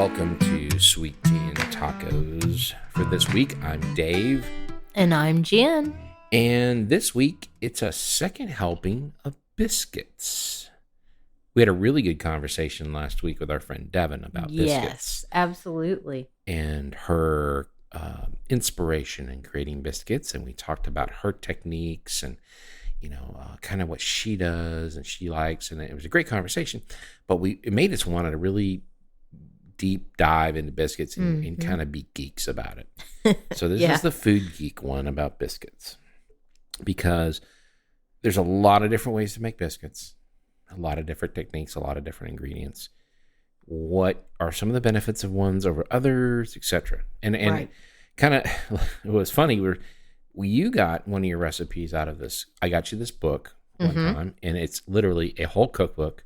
welcome to Sweet Tea and Tacos. For this week, I'm Dave. And I'm Jen. And this week, it's a second helping of biscuits. We had a really good conversation last week with our friend Devon about biscuits. Yes, absolutely. And her inspiration in creating biscuits. And we talked about her techniques and, kind of what she does and she likes. And it was a great conversation. But it made us want to really deep dive into biscuits and kind of be geeks about it. So this is the food geek one about biscuits, because there's a lot of different ways to make biscuits, a lot of different techniques, a lot of different ingredients. What are some of the benefits of ones over others, etc. And right. Kind of it was funny, you got one of your recipes out of this. I got you this book one time, and it's literally a whole cookbook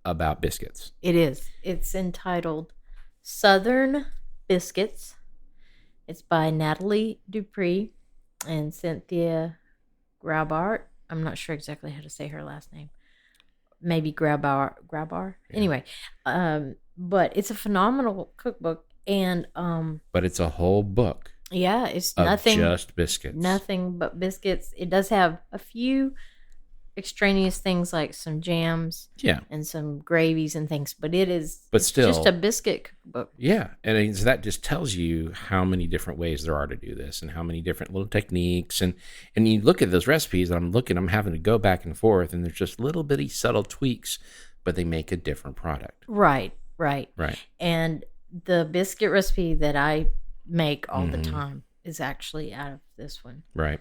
about biscuits. It is. It's entitled Southern Biscuits. It's by Natalie Dupree and Cynthia Graubart. I'm not sure exactly how to say her last name. Maybe Graubart. Yeah. Anyway, but it's a phenomenal cookbook, and but it's a whole book. Yeah, it's nothing just biscuits. Nothing but biscuits. It does have a few extraneous things like some jams, and some gravies and things, but it's still just a biscuit cookbook. Yeah, and so that just tells you how many different ways there are to do this, and how many different little techniques. And you look at those recipes, I'm having to go back and forth, and there's just little bitty subtle tweaks, but they make a different product. Right. And the biscuit recipe that I make all the time is actually out of this one. Right.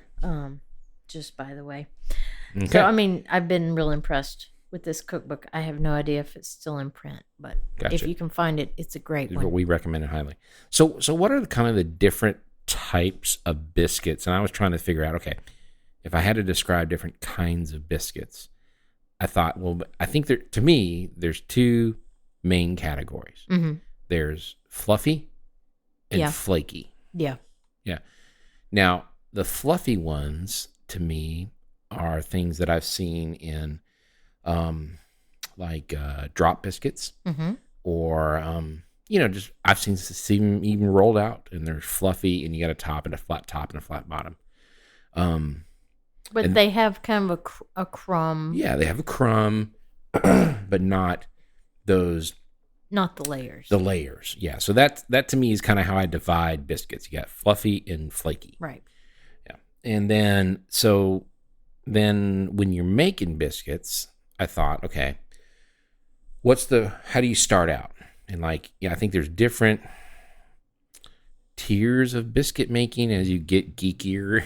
Just by the way. Okay. So, I've been real impressed with this cookbook. I have no idea if it's still in print, but if you can find it, it's a great one. We recommend it highly. So what are the different types of biscuits? And I was trying to figure out, okay, if I had to describe different kinds of biscuits, I thought, I think to me, there's two main categories. Mm-hmm. There's fluffy and flaky. Yeah. Yeah. Now, the fluffy ones, to me, are things that I've seen in drop biscuits, or just I've seen them even rolled out, and they're fluffy, and you got a top and a flat top and a flat bottom. But they have kind of a crumb. Yeah, they have a crumb, but not those. Not the layers. The layers, yeah. So that to me is kind of how I divide biscuits. You got fluffy and flaky. Right. Yeah. And then when you're making biscuits, I thought, okay, how do you start out? And I think there's different tiers of biscuit making as you get geekier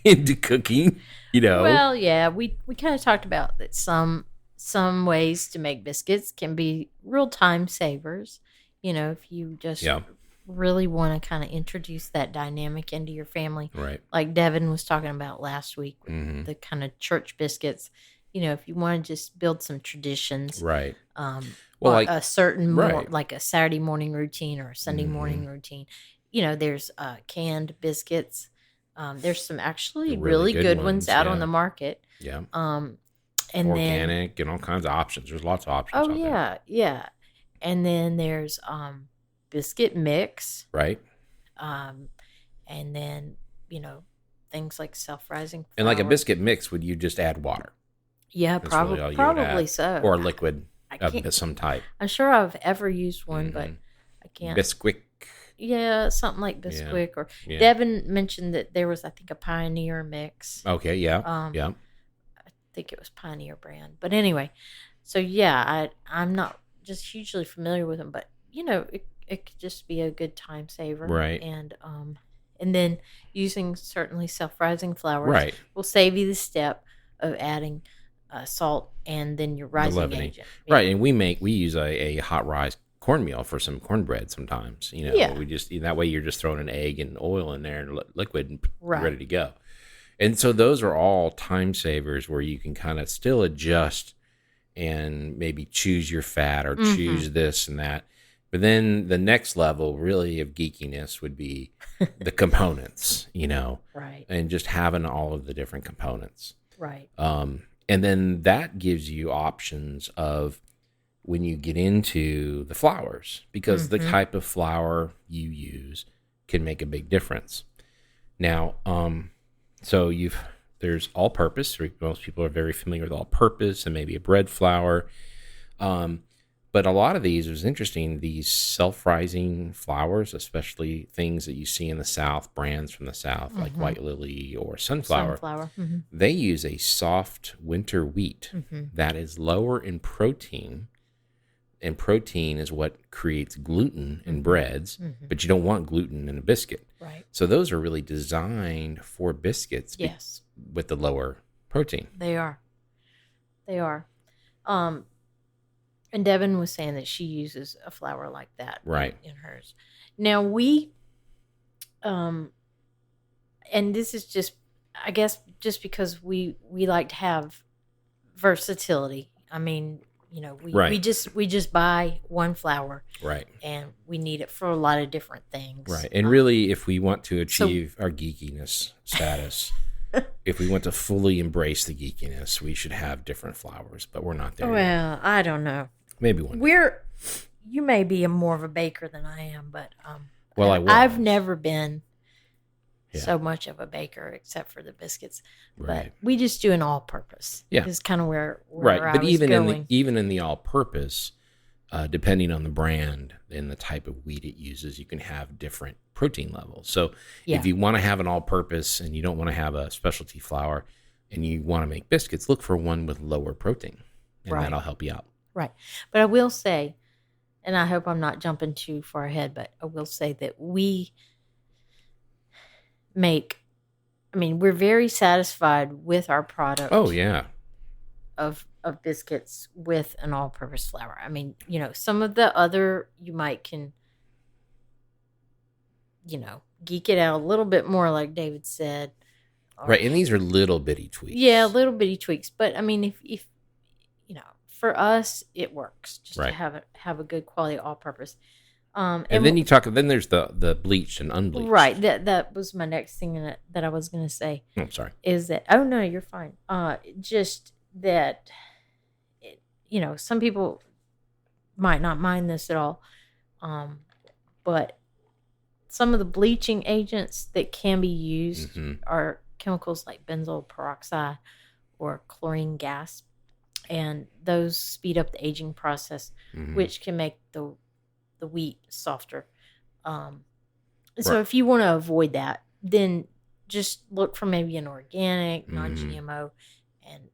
into cooking, Well, yeah, we kind of talked about that some ways to make biscuits can be real time savers. If you just really want to kind of introduce that dynamic into your family. Right. Like Devon was talking about last week with the kind of church biscuits. If you want to just build some traditions. Right. A certain like a Saturday morning routine or a Sunday morning routine. There's canned biscuits. There's some actually really good ones out on the market. Yeah. And organic and all kinds of options. There's lots of options. Oh, yeah, yeah. And then there's biscuit mix. Right. And then, things like self-rising flour. And like a biscuit mix, would you just add water? Yeah, probably so. Or a liquid of some type. I'm sure I've ever used one, but I can't. Bisquick. Yeah, something like Bisquick. Or Devon mentioned that there was, I think, a Pioneer mix. Okay, yeah, yeah. I think it was Pioneer brand. But anyway, so yeah, I'm not just hugely familiar with them, but it could just be a good time saver. Right. And then using certainly self-rising flours will save you the step of adding salt and then your rising agent. Right. And we use a hot rise cornmeal for some cornbread sometimes. We just that way you're just throwing an egg and oil in there and liquid and ready to go. And so those are all time savers where you can kind of still adjust and maybe choose your fat or choose this and that. But then the next level really of geekiness would be the components, right. And just having all of the different components. Right. And then that gives you options of when you get into the flours, because the type of flour you use can make a big difference. Now, so there's all-purpose. Most people are very familiar with all-purpose and maybe a bread flour. But a lot of these, it was interesting, these self-rising flours, especially things that you see in the South, brands from the South, like White Lily or Sunflower. They use a soft winter wheat that is lower in protein. And protein is what creates gluten in breads, but you don't want gluten in a biscuit. Right. So those are really designed for biscuits with the lower protein. They are. And Devon was saying that she uses a flour like that in hers. Now and this is just, I guess, just because we like to have versatility. I mean, we just buy one flour, right? And we need it for a lot of different things, right? And really, if we want to achieve our geekiness status, if we want to fully embrace the geekiness, we should have different flours. But we're not there. Well, I don't know. Maybe one day. You may be more of a baker than I am, but I've never been so much of a baker except for the biscuits. Right. But we just do an all-purpose. Yeah, is kind of where right. I But was going. even in the all-purpose, depending on the brand and the type of wheat it uses, you can have different protein levels. So if you want to have an all-purpose and you don't want to have a specialty flour, and you want to make biscuits, look for one with lower protein, and that'll help you out. Right. But I will say, and I hope I'm not jumping too far ahead, but I will say that we're very satisfied with our product. Oh, yeah. Of biscuits with an all-purpose flour. I mean, some of the other, you might can, geek it out a little bit more, like David said. Right. And these are little bitty tweaks. Yeah, little bitty tweaks. But I mean, if for us, it works just to have a good quality all-purpose. And then then there's the bleached and unbleached. Right. That was my next thing that I was going to say. Oh, sorry. Is that, oh no, you're fine. Just that, some people might not mind this at all. But some of the bleaching agents that can be used are chemicals like benzoyl peroxide or chlorine gas. And those speed up the aging process, which can make the wheat softer. So if you want to avoid that, then just look for maybe an organic, non-GMO,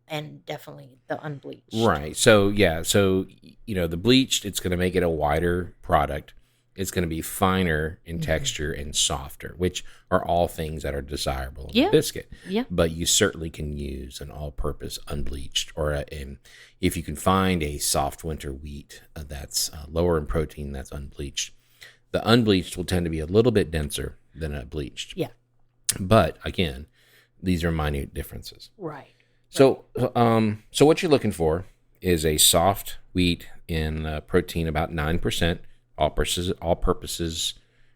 and definitely the unbleached. Right. So, the bleached, it's going to make it a wider product. It's going to be finer in texture and softer, which are all things that are desirable in a biscuit. Yeah. But you certainly can use an all-purpose unbleached, or if you can find a soft winter wheat that's lower in protein, that's unbleached. The unbleached will tend to be a little bit denser than a bleached. Yeah. But again, these are minute differences. Right. So, so what you're looking for is a soft wheat in protein about 9%. All purposes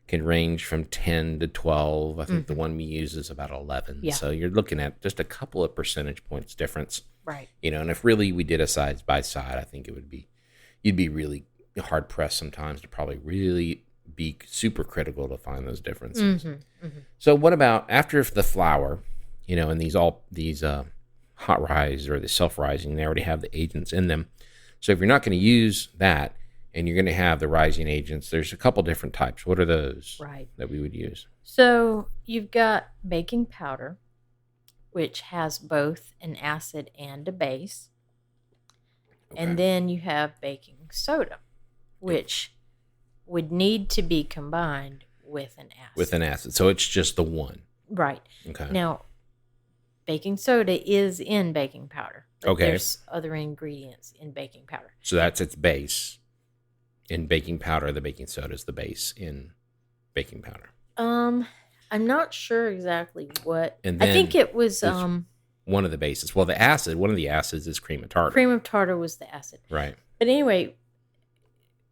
can range from 10 to 12. I think the one we use is about 11. Yeah. So you're looking at just a couple of percentage points difference. Right. And if really we did a side by side, I think you'd be really hard pressed sometimes to probably really be super critical to find those differences. So what about after the flour, and these hot rise or the self-rising, they already have the agents in them. So if you're not going to use that, and you're going to have the rising agents, there's a couple different types. What are those that we would use? So you've got baking powder, which has both an acid and a base. Okay. And then you have baking soda, which would need to be combined with an acid. With an acid. So it's just the one. Right. Okay. Now, baking soda is in baking powder. But there's other ingredients in baking powder. So that's its base. In baking powder, the baking soda is the base in baking powder. I'm not sure exactly what. And then I think it was one of the bases. Well, one of the acids is cream of tartar. Cream of tartar was the acid. Right. But anyway,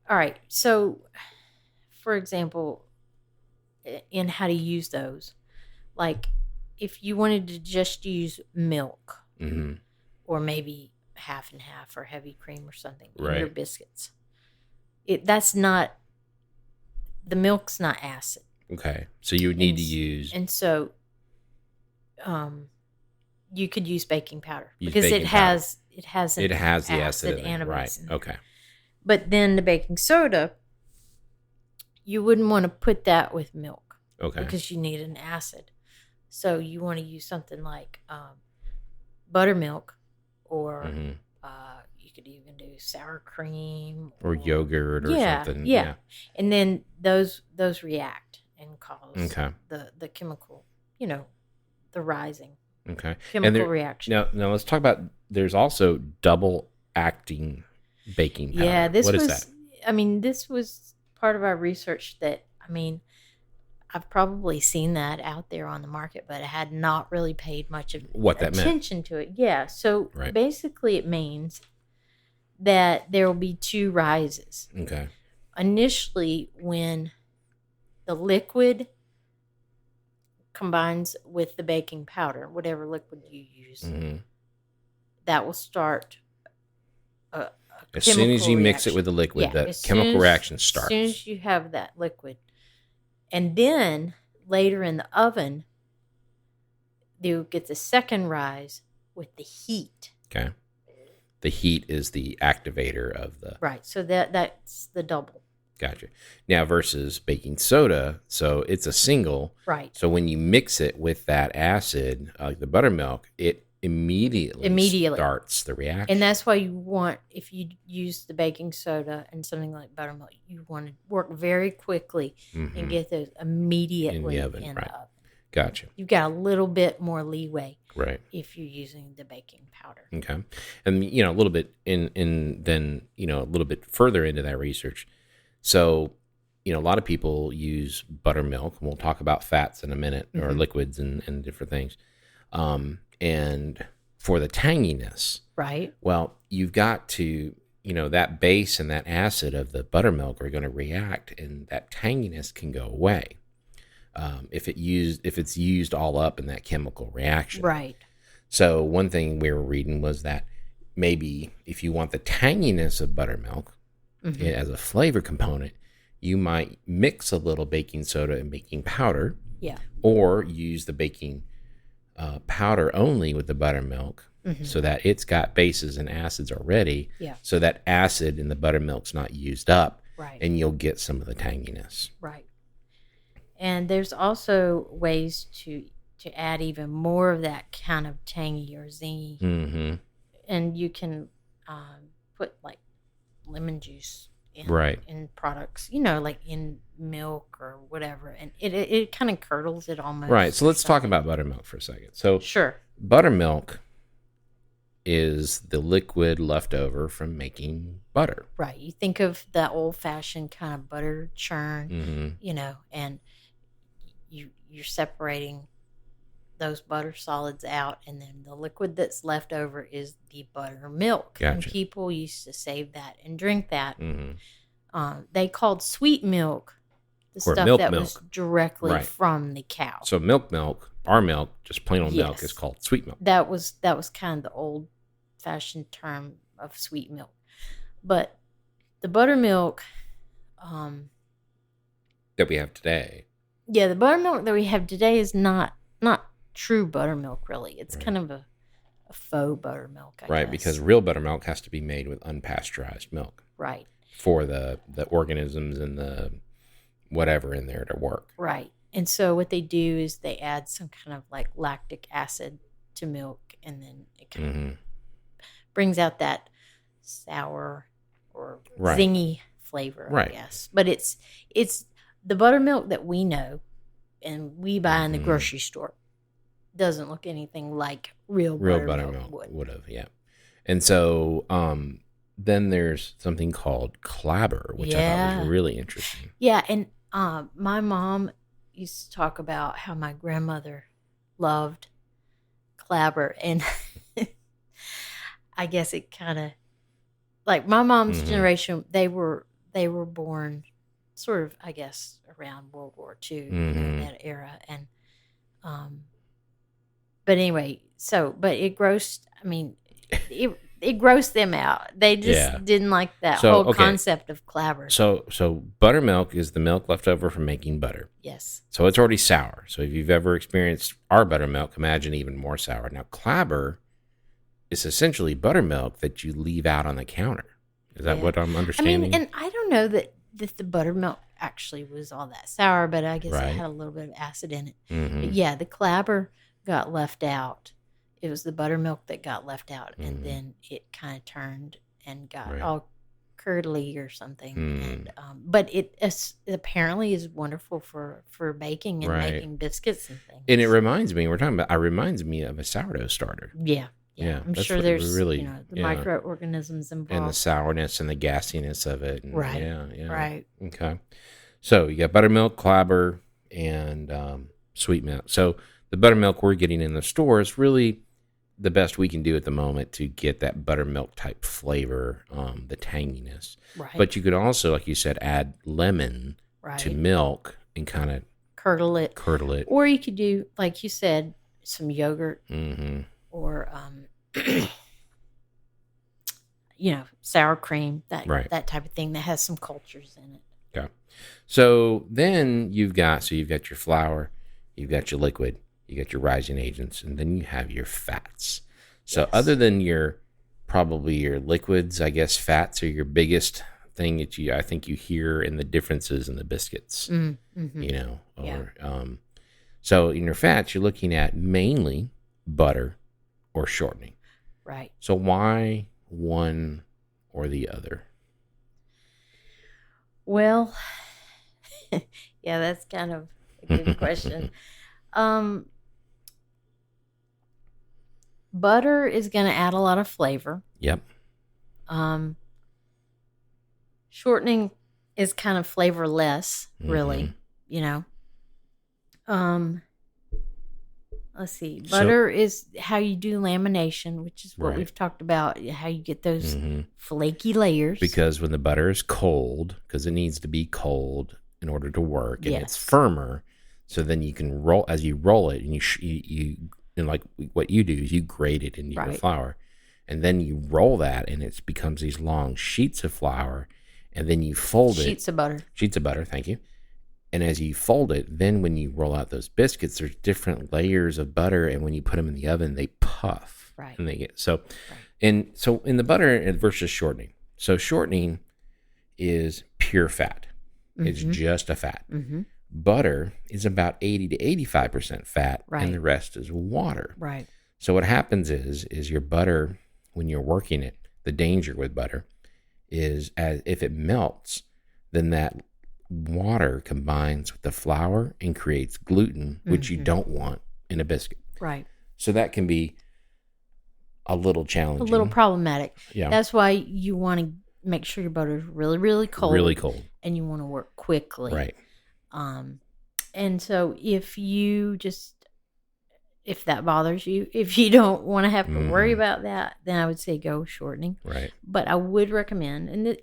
all right. So, for example, in how to use those, like if you wanted to just use milk, or maybe half and half or heavy cream or something in Right. your biscuits. That's not, the milk's not acid. Okay. So you would need to use And so you could use baking powder because baking it has the acid acid in there. Right. in there. Okay. But then the baking soda, you wouldn't want to put that with milk. Okay. Because you need an acid. So you want to use something like buttermilk, or you could even do sour cream or yogurt or something. Yeah. And then those react and cause Okay. the chemical, the rising Okay. chemical reaction. Now let's talk about, there's also double acting baking powder. Yeah, what is that? This was part of our research that, I've probably seen that out there on the market, but I had not really paid much of attention to it. Yeah. So basically it means that there will be two rises. Okay. Initially, when the liquid combines with the baking powder, whatever liquid you use, that will start as soon as you mix it with the liquid, the chemical reaction starts. As soon as you have that liquid. And then later in the oven, you get the second rise with the heat. Okay. The heat is the activator of the... Right. So that's the double. Gotcha. Now versus baking soda, so it's a single. Right. So when you mix it with that acid, like the buttermilk, it immediately starts the reaction. And that's why you want, if you use the baking soda and something like buttermilk, you want to work very quickly and get those immediately in the oven. Gotcha. You've got a little bit more leeway, right, if you're using the baking powder. Okay, and a little bit then a little bit further into that research. So, a lot of people use buttermilk, and we'll talk about fats in a minute, or liquids and different things. And for the tanginess, right? Well, you've got to, that base and that acid of the buttermilk are going to react, and that tanginess can go away if it's used all up in that chemical reaction. Right. So one thing we were reading was that maybe if you want the tanginess of buttermilk as a flavor component, you might mix a little baking soda and baking powder. Yeah. Or use the baking powder only with the buttermilk, so that it's got bases and acids already. Yeah. So that acid in the buttermilk's not used up. Right. And you'll get some of the tanginess. Right. And there's also ways to add even more of that kind of tangy or zingy. Mm-hmm. And you can put like lemon juice in products, like in milk or whatever. And it kind of curdles it almost. Right. So let's talk about buttermilk for a second. So sure. Buttermilk is the liquid left over from making butter. Right. You think of that old-fashioned kind of butter churn, and you're separating those butter solids out, and then the liquid that's left over is the buttermilk. Gotcha. And people used to save that and drink that. They called sweet milk the Or stuff milk that milk. was directly Right. from the cow. So milk, our milk, just plain old milk, is called sweet milk. That was kind of the old-fashioned term of sweet milk. But the buttermilk that we have today. Yeah, the buttermilk that we have today is not true buttermilk, really. It's kind of a faux buttermilk, I guess. Because real buttermilk has to be made with unpasteurized milk. Right. For the organisms and the whatever in there to work. Right. And so what they do is they add some kind of like lactic acid to milk, and then it kind of brings out that sour or zingy flavor, I guess. But it's the buttermilk that we know and we buy in the grocery store doesn't look anything like real buttermilk would have. Yeah. And so then there's something called clabber, which I thought was really interesting. Yeah, and my mom used to talk about how my grandmother loved clabber, and I guess it kind of like my mom's generation. They were born sort of, I guess, around World War II, that era, and but anyway, but it grossed. I mean, it grossed them out. They just didn't like that whole concept of clabber. So buttermilk is the milk left over from making butter. Yes. So it's already sour. So if you've ever experienced our buttermilk, imagine even more sour. Now, clabber is essentially buttermilk that you leave out on the counter. Is that what I'm understanding? I mean, and I don't know that the buttermilk actually was all that sour, but I guess it had a little bit of acid in it. Mm-hmm. But yeah, the clabber got left out. It was the buttermilk that got left out, and then it kind of turned and got all curdly or something. And but it apparently is wonderful for baking and making biscuits and things. And it reminds me, reminds me of a sourdough starter. Yeah. I'm sure there's really, the microorganisms involved. And the sourness and the gassiness of it. And right. Yeah. Right. Okay. So you got buttermilk, clabber, and sweet milk. So the buttermilk we're getting in the store is really the best we can do at the moment to get that buttermilk type flavor, the tanginess. Right. But you could also, like you said, add lemon to milk and kind of curdle it. Or you could do, like you said, some yogurt or sour cream, that type of thing that has some cultures in it. Okay. So then you've got your flour, you've got your liquid, you got your rising agents, and then you have your fats. So other than your liquids, I guess fats are your biggest thing that I think you hear in the differences in the biscuits. So in your fats, you're looking at mainly butter or shortening. Right. So why one or the other? Well, that's kind of a good question. Butter is going to add a lot of flavor. Yep. Shortening is kind of flavorless, really, Let's see. Butter is how you do lamination, which is what we've talked about, how you get those flaky layers. Because when the butter is cold, because it needs to be cold in order to work, and it's firmer, so then you can roll, as you roll it, and you and like what you do is you grate it into your flour, and then you roll that, and it becomes these long sheets of flour, and then you fold Sheets of butter, thank you. And as you fold it, then when you roll out those biscuits, there's different layers of butter, and when you put them in the oven, they puff. Right. And they get and so in the butter versus shortening. So shortening is pure fat. It's just a fat. Butter is about 80 to 85% fat, and the rest is water. Right. So what happens is your butter, when you're working it, the danger with butter is if it melts, then that water combines with the flour and creates gluten, which you don't want in a biscuit. Right. So that can be a little challenging. A little problematic. Yeah. That's why you want to make sure your butter is really, really cold. Really cold. And you want to work quickly. Right. And so if that bothers you, if you don't want to have to worry about that, then I would say go shortening. Right. But I would recommend, and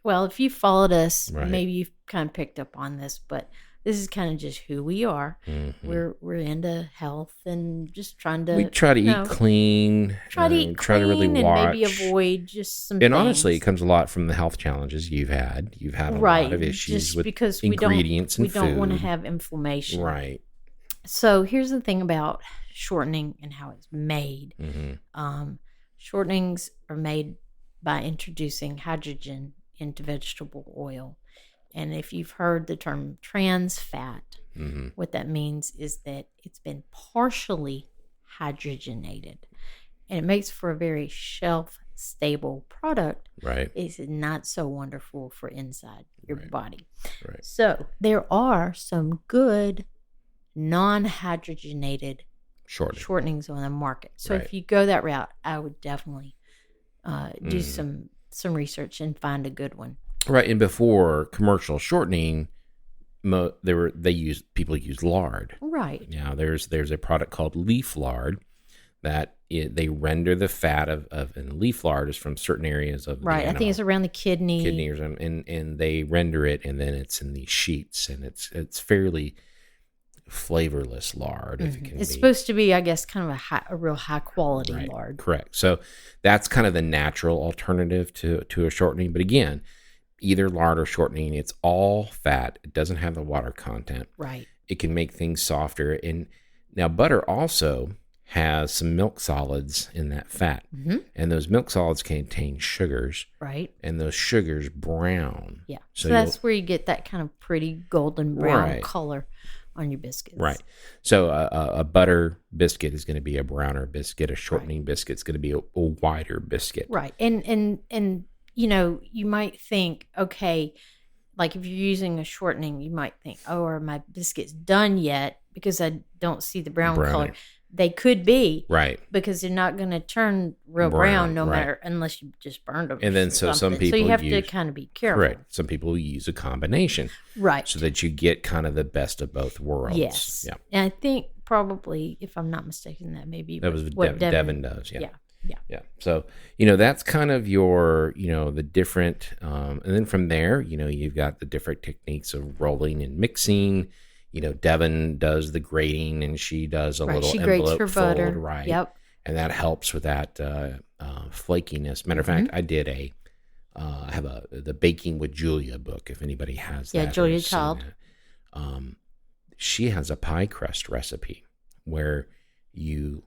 well, if you followed us, maybe you've kind of picked up on this, but this is kind of just who we are. We're into health and just trying to. We try to eat clean. Try to eat clean, to really watch. And maybe avoid just some. And honestly, it comes a lot from the health challenges you've had. You've had a lot of issues just with because ingredients and food. We don't want to have inflammation. Right. So here's the thing about shortening and how it's made. Shortenings are made by introducing hydrogen into vegetable oil. And if you've heard the term trans fat, what that means is that it's been partially hydrogenated. And it makes for a very shelf-stable product. Right. It's not so wonderful for inside your body. Right. So there are some good non-hydrogenated shortenings on the market. So if you go that route, I would definitely do some research and find a good one. Right, and before commercial shortening, people use lard. Right. Now there's a product called leaf lard that they render the fat of and leaf lard is from certain areas of the animal. I think it's around the kidneys, and they render it, and then it's in these sheets, and it's fairly flavorless lard, if it can It's be. supposed to be, I guess, kind of a real high quality Right, lard. correct. So that's kind of the natural alternative to a shortening. But again, either lard or shortening, it's all fat. It doesn't have the water content. Right. It can make things softer. And now butter also has some milk solids in that fat. And those milk solids contain sugars. Right. And those sugars brown. Yeah. So So that's where you get that kind of pretty golden brown color on your biscuits. Right. So a butter biscuit is going to be a browner biscuit. A shortening biscuit is going to be a whiter biscuit. Right. And you know, you might think, okay, like if you're using a shortening, you might think, oh, are my biscuits done yet? Because I don't see the brown color. They could be. Right. Because they're not going to turn real brown no matter, unless you just burned them. And then so some people So you have to kind of be careful. Correct. Some people use a combination. Right. So that you get kind of the best of both worlds. Yes. Yeah. And I think probably, if I'm not mistaken, that maybe that was what Devon does. Yeah. Yeah. Yeah. So, that's kind of your, the different, and then from there, you've got the different techniques of rolling and mixing. Devon does the grating, and she does a little envelope fold, butter. right? Yep. And that helps with that flakiness. Matter of fact, I did I have the Baking with Julia book, if anybody has that. Yeah, Julia Child. She has a pie crust recipe where you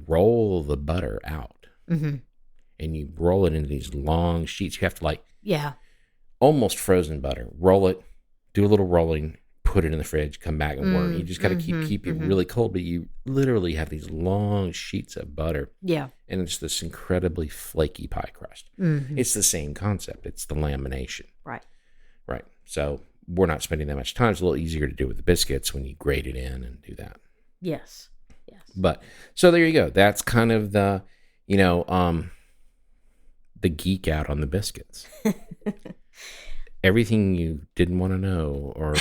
roll the butter out, and you roll it into these long sheets. You have to almost frozen butter. Roll it, do a little rolling, put it in the fridge, come back and work. You just got to keep it really cold, but you literally have these long sheets of butter. Yeah. And it's this incredibly flaky pie crust. It's the same concept. It's the lamination. Right. Right. So we're not spending that much time. It's a little easier to do with the biscuits when you grate it in and do that. Yes. Yes. But so there you go. That's kind of the, the geek out on the biscuits. Everything you didn't want to know, or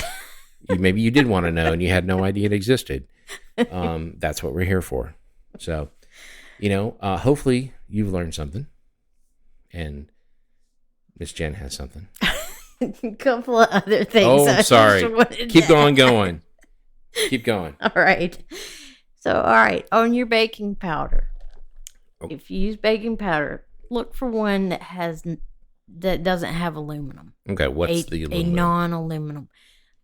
maybe you did want to know and you had no idea it existed. That's what we're here for. So, hopefully you've learned something, and Miss Jen has something. A couple of other things. Oh, sorry. Keep going. Keep going. All right. So, all right, on your baking powder, if you use baking powder, look for one that doesn't have aluminum. Okay, what's the aluminum? A non-aluminum.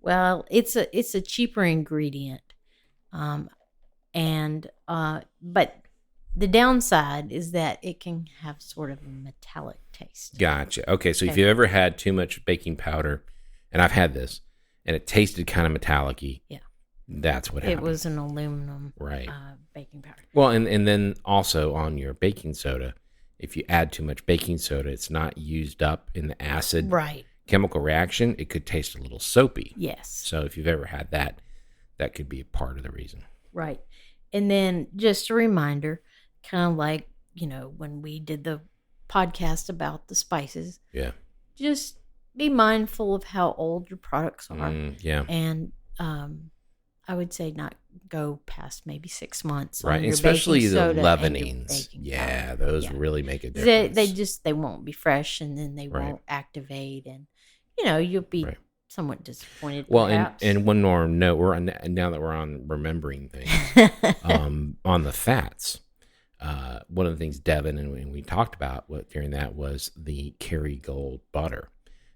Well, it's a cheaper ingredient, but the downside is that it can have sort of a metallic taste. Gotcha. Okay, so if you've ever had too much baking powder, and I've had this, and it tasted kind of metallic-y, that's what happened. It was an aluminum baking powder. Well, and then also on your baking soda, if you add too much baking soda, it's not used up in the acid chemical reaction. It could taste a little soapy. Yes. So if you've ever had that, that could be a part of the reason. Right. And then just a reminder, kind of like, when we did the podcast about the spices. Yeah. Just be mindful of how old your products are. And I would say not go past maybe 6 months. Right. On your especially the leavenings. Those really make a difference. They won't be fresh, and then they won't activate, and you'll be somewhat disappointed. Well, and one more note, now that we're on remembering things, on the fats, one of the things Devon and we talked about during that was the Kerrygold butter,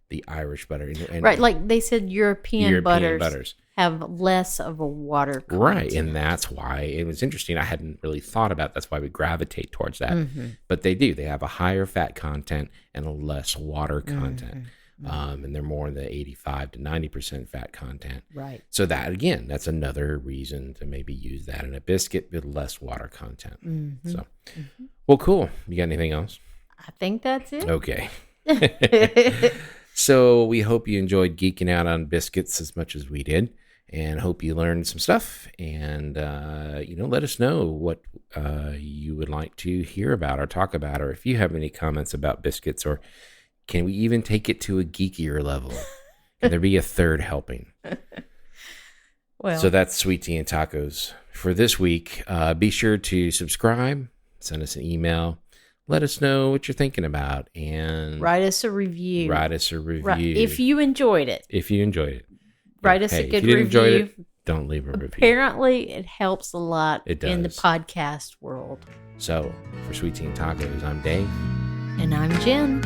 the Irish butter, and like they said, European butters have less of a water content. Right, and that's why it was interesting. I hadn't really thought about that's why we gravitate towards that. But they do. They have a higher fat content and a less water content. And they're more in the 85 to 90% fat content. Right. So that, again, that's another reason to maybe use that in a biscuit with less water content. So, well, cool. You got anything else? I think that's it. Okay. So we hope you enjoyed geeking out on biscuits as much as we did, and hope you learned some stuff. And, let us know what you would like to hear about or talk about, or if you have any comments about biscuits, or can we even take it to a geekier level? Can there be a third helping? Well, so that's Sweet Tea and Tacos for this week. Be sure to subscribe, send us an email. Let us know what you're thinking about, and write us a review. If you enjoyed it. write us Hey, a if good you didn't enjoy review. it, don't leave a review. Apparently, it helps a lot It in the does. podcast world. So, for Sweet Tea and Tacos, I'm Dave. And I'm Jen.